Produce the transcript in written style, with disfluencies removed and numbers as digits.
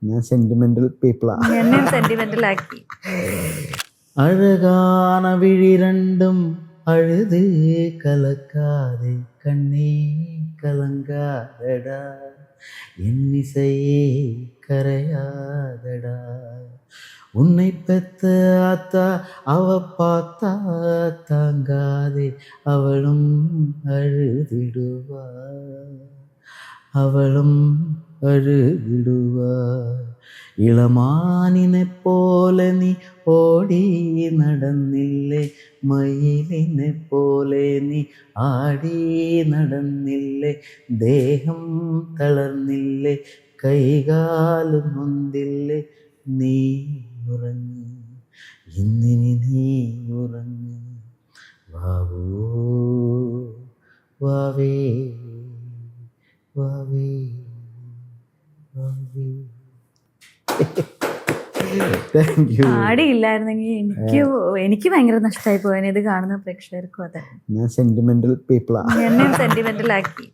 ഞാൻ സെന്റിമെന്റൽ പീപ്പിളാ. എന്നെ സെന്റിമെന്റൽ ആക്കി. അഴകാന വിഴി രണ്ടും അഴുത് കലക്കാതെ കണ്ണേ കലങ്കാതടാ എന്നിசையே கரையாதடா உன்னை பெத்த ஆத்தா அவ பார்த்தா தாங்காதே அவளும் அழுதிடுவா அவளும் അഴുകിടുവാ ഇളമാനിനെ പോലെ നീ ഓടി നടന്നില്ലേ മയിലിനെ പോലെ നീ ആടി നടന്നില്ലേ ദേഹം തളർന്നില്ലേ കൈകാലും നൊന്തില്ലേ നീ ഉറങ്ങി ഇന്നിനി നീ ഉറങ്ങി വാവോ വാവേ വാവേ വാവേ. Thank you. ആടിയില്ലായിരുന്നെങ്കിൽ എനിക്ക് ഭയങ്കര നഷ്ടമായി പോയേനെ. ഇത് കാണുന്ന പ്രേക്ഷകർക്കും അതെ. ഞാൻ സെന്റിമെന്റൽ പീപ്പിളാ. എന്നെ സെന്റിമെന്റൽ ആക്കി.